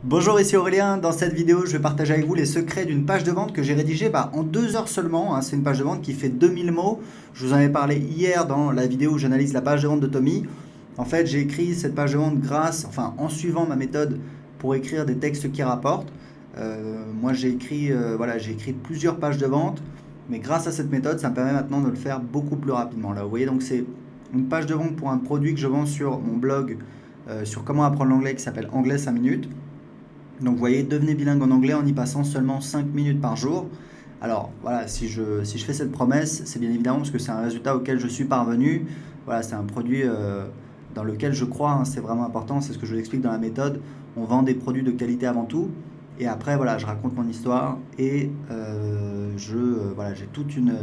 Bonjour, ici Aurélien. Dans cette vidéo, je vais partager avec vous les secrets d'une page de vente que j'ai rédigée en 2 heures seulement, hein. C'est une page de vente qui fait 2000 mots. Je vous en ai parlé hier dans la vidéo où j'analyse la page de vente de Tommy. En fait, j'ai écrit cette page de vente en suivant ma méthode pour écrire des textes qui rapportent. Moi, j'ai écrit plusieurs pages de vente, mais grâce à cette méthode, ça me permet maintenant de le faire beaucoup plus rapidement. Là, vous voyez, donc c'est une page de vente pour un produit que je vends sur mon blog sur comment apprendre l'anglais qui s'appelle Anglais 5 minutes. Donc vous voyez, devenez bilingue en anglais en y passant seulement 5 minutes par jour. Alors voilà, si je fais cette promesse, c'est bien évidemment parce que c'est un résultat auquel je suis parvenu. Voilà, c'est un produit dans lequel je crois, hein, c'est vraiment important, c'est ce que je vous explique dans la méthode. On vend des produits de qualité avant tout. Et après, voilà, je raconte mon histoire et voilà, j'ai toute une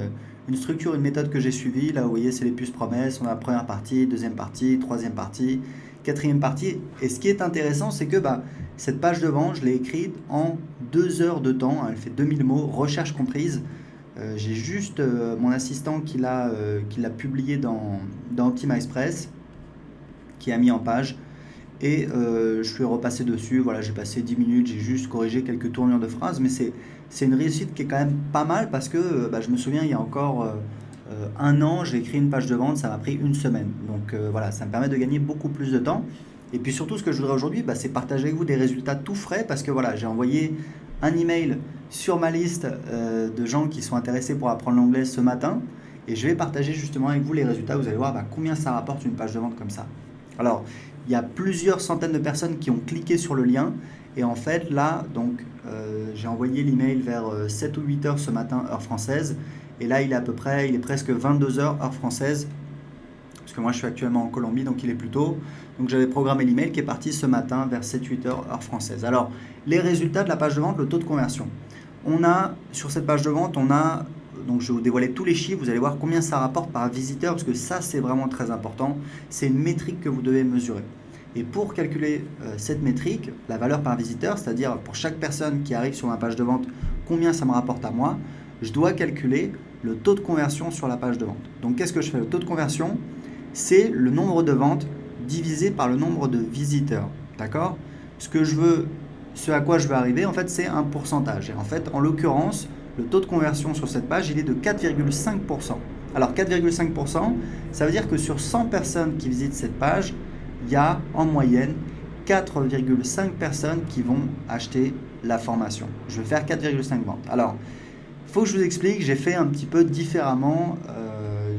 structure, une méthode que j'ai suivie. Là, vous voyez, c'est les puces promesses. On a la première partie, deuxième partie, troisième partie, quatrième partie. Et ce qui est intéressant, c'est que cette page de vente, je l'ai écrite en 2 heures de temps, hein. Elle fait 2000 mots, recherche comprise. J'ai juste mon assistant qui l'a publié dans Optima Express, qui a mis en page. Et je suis repassé dessus, voilà, j'ai passé 10 minutes, j'ai juste corrigé quelques tournures de phrases, mais c'est une réussite qui est quand même pas mal parce que je me souviens, il y a encore un an, j'ai écrit une page de vente, ça m'a pris une semaine. Donc voilà, ça me permet de gagner beaucoup plus de temps. Et puis surtout, ce que je voudrais aujourd'hui, c'est partager avec vous des résultats tout frais parce que voilà, j'ai envoyé un email sur ma liste de gens qui sont intéressés pour apprendre l'anglais ce matin. Et je vais partager justement avec vous les résultats. Vous allez voir combien ça rapporte une page de vente comme ça. Alors, il y a plusieurs centaines de personnes qui ont cliqué sur le lien. Et en fait, là, donc, j'ai envoyé l'email vers 7 ou 8 heures ce matin, heure française. Et là, il est presque 22 heures, heure française. Parce que moi, je suis actuellement en Colombie, donc il est plus tôt. Donc, j'avais programmé l'email qui est parti ce matin vers 7-8 heures, heure française. Alors, les résultats de la page de vente, le taux de conversion. Sur cette page de vente, donc je vais vous dévoiler tous les chiffres, vous allez voir combien ça rapporte par visiteur, parce que ça, c'est vraiment très important. C'est une métrique que vous devez mesurer. Et pour calculer cette métrique, la valeur par visiteur, c'est-à-dire pour chaque personne qui arrive sur ma page de vente, combien ça me rapporte à moi, je dois calculer le taux de conversion sur la page de vente. Donc, qu'est-ce que je fais? Le taux de conversion, c'est le nombre de ventes divisé par le nombre de visiteurs. D'accord? Ce à quoi je veux arriver, en fait, c'est un pourcentage. Et en fait, en l'occurrence, le taux de conversion sur cette page, il est de 4,5%. Alors 4,5%, ça veut dire que sur 100 personnes qui visitent cette page, il y a en moyenne 4,5 personnes qui vont acheter la formation. Je vais faire 4,5 ventes. Alors, il faut que je vous explique, j'ai fait un petit peu différemment.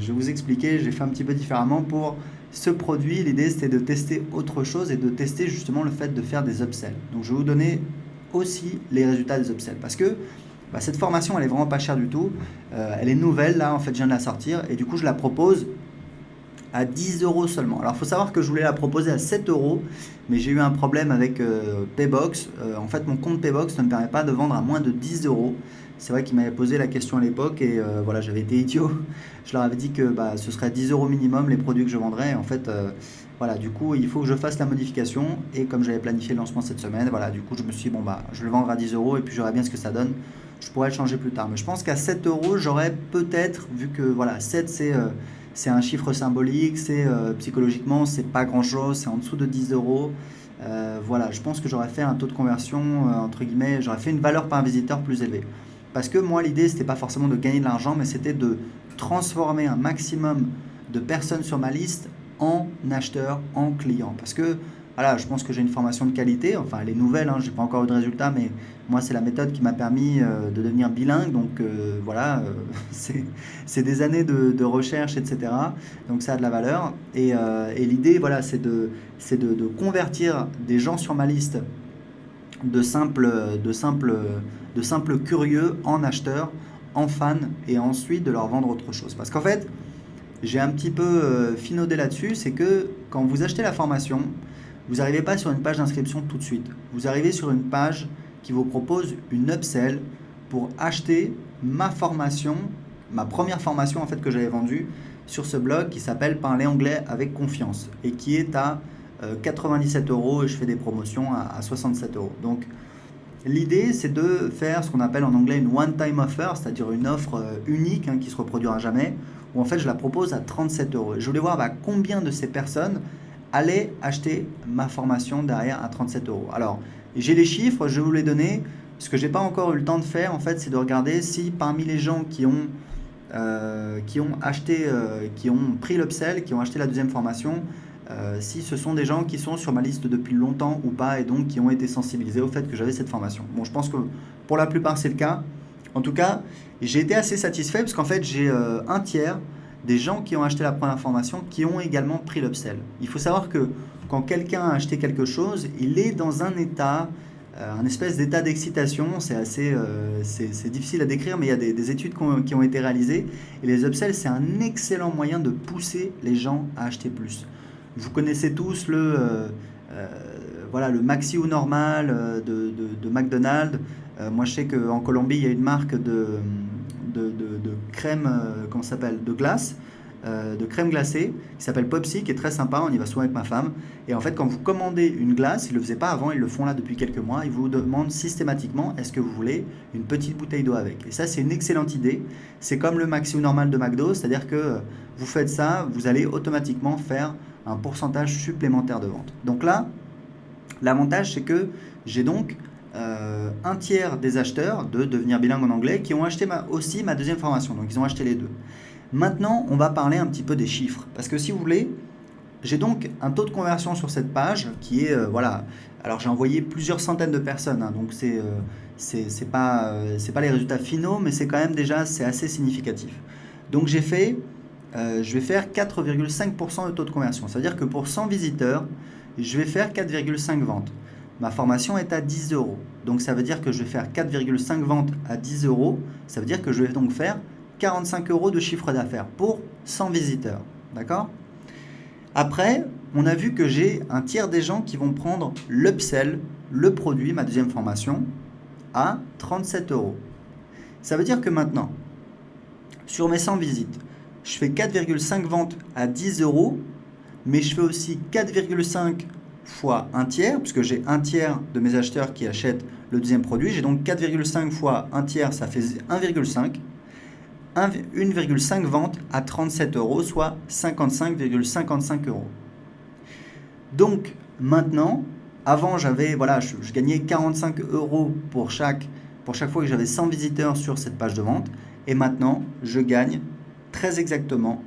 Je vais vous expliquer, j'ai fait un petit peu différemment pour ce produit. L'idée, c'était de tester autre chose et de tester justement le fait de faire des upsells. Donc, je vais vous donner aussi les résultats des upsells parce que cette formation, elle est vraiment pas chère du tout. Elle est nouvelle, là, en fait, je viens de la sortir. Et du coup, je la propose à 10 euros seulement. Alors, il faut savoir que je voulais la proposer à 7 euros, mais j'ai eu un problème avec Paybox. En fait, mon compte Paybox ne me permet pas de vendre à moins de 10 euros. C'est vrai qu'ils m'avaient posé la question à l'époque et voilà, j'avais été idiot. Je leur avais dit que ce serait 10 euros minimum les produits que je vendrais. Et en fait, voilà, du coup, il faut que je fasse la modification. Et comme j'avais planifié le lancement cette semaine, voilà, du coup, je me suis dit, je vais le vendre à 10 euros et puis je verrai bien ce que ça donne. Je pourrais le changer plus tard. Mais je pense qu'à 7 euros, j'aurais peut-être, vu que voilà, 7 c'est un chiffre symbolique, psychologiquement, c'est pas grand chose, c'est en dessous de 10 euros. Voilà, je pense que j'aurais fait un taux de conversion, entre guillemets, j'aurais fait une valeur par visiteur plus élevée. Parce que moi, l'idée, c'était pas forcément de gagner de l'argent, mais c'était de transformer un maximum de personnes sur ma liste en acheteurs, en clients. Parce que voilà, je pense que j'ai une formation de qualité, enfin elle est nouvelle, hein, je n'ai pas encore eu de résultat, mais moi c'est la méthode qui m'a permis de devenir bilingue, donc voilà, c'est des années de recherche, etc. Donc ça a de la valeur, et l'idée, voilà, c'est de convertir des gens sur ma liste de simples curieux en acheteurs, en fans, et ensuite de leur vendre autre chose. Parce qu'en fait, j'ai un petit peu finaudé là-dessus, c'est que quand vous achetez la formation, vous n'arrivez pas sur une page d'inscription tout de suite. Vous arrivez sur une page qui vous propose une upsell pour acheter ma formation, ma première formation en fait que j'avais vendue sur ce blog qui s'appelle Parler anglais avec confiance et qui est à 97 euros et je fais des promotions à 67 euros. Donc l'idée c'est de faire ce qu'on appelle en anglais une one-time offer, c'est-à-dire une offre unique qui se reproduira jamais, où en fait je la propose à 37 euros. Je voulais voir combien de ces personnes allez acheter ma formation derrière à 37 euros. Alors, j'ai les chiffres, je vais vous les donner. Ce que je n'ai pas encore eu le temps de faire, en fait, c'est de regarder si parmi les gens qui ont acheté, qui ont pris l'upsell, qui ont acheté la deuxième formation, si ce sont des gens qui sont sur ma liste depuis longtemps ou pas et donc qui ont été sensibilisés au fait que j'avais cette formation. Bon, je pense que pour la plupart c'est le cas. En tout cas, j'ai été assez satisfait parce qu'en fait j'ai un tiers des gens qui ont acheté la première formation qui ont également pris l'upsell. Il faut savoir que quand quelqu'un a acheté quelque chose, il est dans un état, un espèce d'état d'excitation. C'est assez, c'est difficile à décrire, mais il y a des études qui ont été réalisées et les upsells c'est un excellent moyen de pousser les gens à acheter plus. Vous connaissez tous voilà, le maxi ou normal de McDonald's. Moi, je sais qu'en Colombie, il y a une marque de crème, comment ça s'appelle, de glace, de crème glacée, qui s'appelle Popsi, qui est très sympa. On y va souvent avec ma femme. Et en fait, quand vous commandez une glace, ils ne le faisaient pas avant, ils le font là depuis quelques mois. Ils vous demandent systématiquement, est-ce que vous voulez une petite bouteille d'eau avec? Et ça, c'est une excellente idée. C'est comme le maxi ou normal de McDo, c'est-à-dire que vous faites ça, vous allez automatiquement faire un pourcentage supplémentaire de vente. Donc là, l'avantage, c'est que j'ai donc un tiers des acheteurs de devenir bilingue en anglais qui ont acheté aussi ma deuxième formation. Donc, ils ont acheté les deux. Maintenant, on va parler un petit peu des chiffres. Parce que si vous voulez, j'ai donc un taux de conversion sur cette page qui est, voilà, alors j'ai envoyé plusieurs centaines de personnes, hein, donc c'est pas les résultats finaux, mais c'est quand même déjà, c'est assez significatif. Donc j'ai fait, je vais faire 4,5% de taux de conversion. Ça veut dire que pour 100 visiteurs, je vais faire 4,5 ventes. Ma formation est à 10 euros. Donc ça veut dire que je vais faire 4,5 ventes à 10 euros. Ça veut dire que je vais donc faire 45 euros de chiffre d'affaires pour 100 visiteurs. D'accord ? Après, on a vu que j'ai un tiers des gens qui vont prendre l'upsell, le produit, ma deuxième formation, à 37 euros. Ça veut dire que maintenant, sur mes 100 visites, je fais 4,5 ventes à 10 euros, mais je fais aussi 4,5 fois un tiers, puisque j'ai un tiers de mes acheteurs qui achètent le deuxième produit. J'ai donc 4,5 fois un tiers, ça fait 1,5. 1,5 ventes à 37 euros, soit 55,55 euros. Donc maintenant, avant j'avais, voilà, je gagnais 45 euros pour chaque fois que j'avais 100 visiteurs sur cette page de vente. Et maintenant, je gagne très exactement.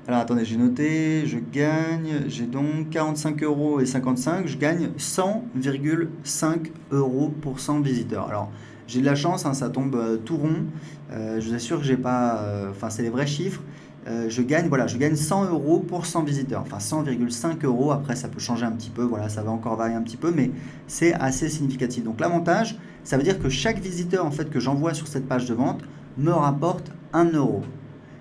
Alors attendez, j'ai noté, j'ai donc 45 euros et 55, je gagne 100,5 euros pour 100 visiteurs. Alors j'ai de la chance, hein, ça tombe tout rond, je vous assure que j'ai pas, enfin c'est les vrais chiffres, je gagne 100 euros pour 100 visiteurs, enfin 100,5 euros, après ça peut changer un petit peu, voilà, ça va encore varier un petit peu, mais c'est assez significatif. Donc l'avantage, ça veut dire que chaque visiteur en fait que j'envoie sur cette page de vente me rapporte 1 euro.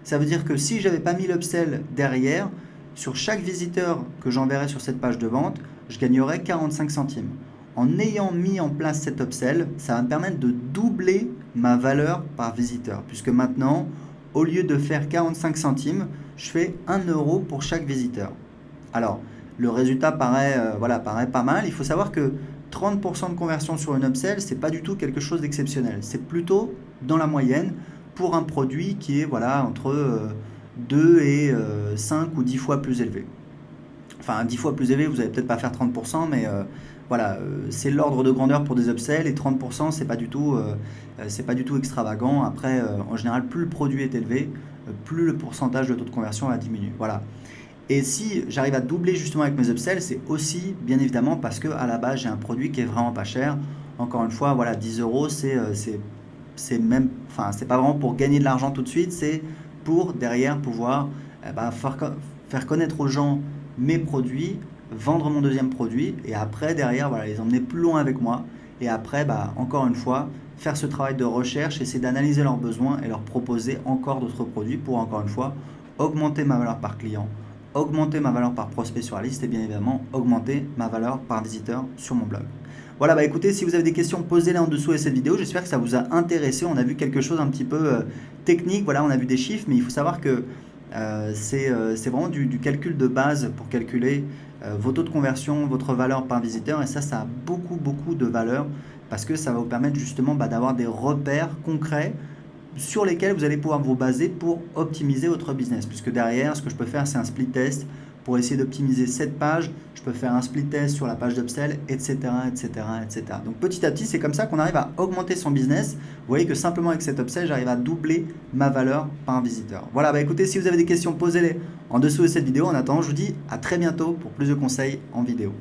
Ça veut dire que si je n'avais pas mis l'upsell derrière, sur chaque visiteur que j'enverrais sur cette page de vente, je gagnerais 45 centimes. En ayant mis en place cet upsell, ça va me permettre de doubler ma valeur par visiteur. Puisque maintenant, au lieu de faire 45 centimes, je fais 1 euro pour chaque visiteur. Alors, le résultat paraît pas mal. Il faut savoir que 30% de conversion sur une upsell, ce n'est pas du tout quelque chose d'exceptionnel. C'est plutôt dans la moyenne pour un produit qui est entre 2 et 5 ou 10 fois plus élevé. Enfin, 10 fois plus élevé, vous n'allez peut-être pas faire 30%, mais c'est l'ordre de grandeur pour des upsells, et 30%, c'est pas du tout extravagant. Après, en général, plus le produit est élevé, plus le pourcentage de taux de conversion va diminuer. Voilà. Et si j'arrive à doubler justement avec mes upsells, c'est aussi bien évidemment parce qu'à la base, j'ai un produit qui est vraiment pas cher. Encore une fois, voilà, 10 euros, c'est pas vraiment pour gagner de l'argent tout de suite, c'est pour derrière pouvoir faire connaître aux gens mes produits, vendre mon deuxième produit et après derrière les emmener plus loin avec moi et après encore une fois faire ce travail de recherche, essayer d'analyser leurs besoins et leur proposer encore d'autres produits pour encore une fois augmenter ma valeur par client, augmenter ma valeur par prospect sur la liste et bien évidemment augmenter ma valeur par visiteur sur mon blog. Voilà, écoutez, si vous avez des questions, posez-les en dessous de cette vidéo. J'espère que ça vous a intéressé. On a vu quelque chose un petit peu technique. Voilà, on a vu des chiffres, mais il faut savoir que c'est vraiment du calcul de base pour calculer vos taux de conversion, votre valeur par visiteur. Et ça a beaucoup de valeur parce que ça va vous permettre justement d'avoir des repères concrets sur lesquels vous allez pouvoir vous baser pour optimiser votre business. Puisque derrière, ce que je peux faire, c'est un split test pour essayer d'optimiser cette page. Je peux faire un split test sur la page d'upsell, etc., etc., etc. Donc petit à petit, c'est comme ça qu'on arrive à augmenter son business. Vous voyez que simplement avec cet upsell, j'arrive à doubler ma valeur par visiteur. Voilà, bah écoutez, si vous avez des questions, posez-les en dessous de cette vidéo. En attendant, je vous dis à très bientôt pour plus de conseils en vidéo.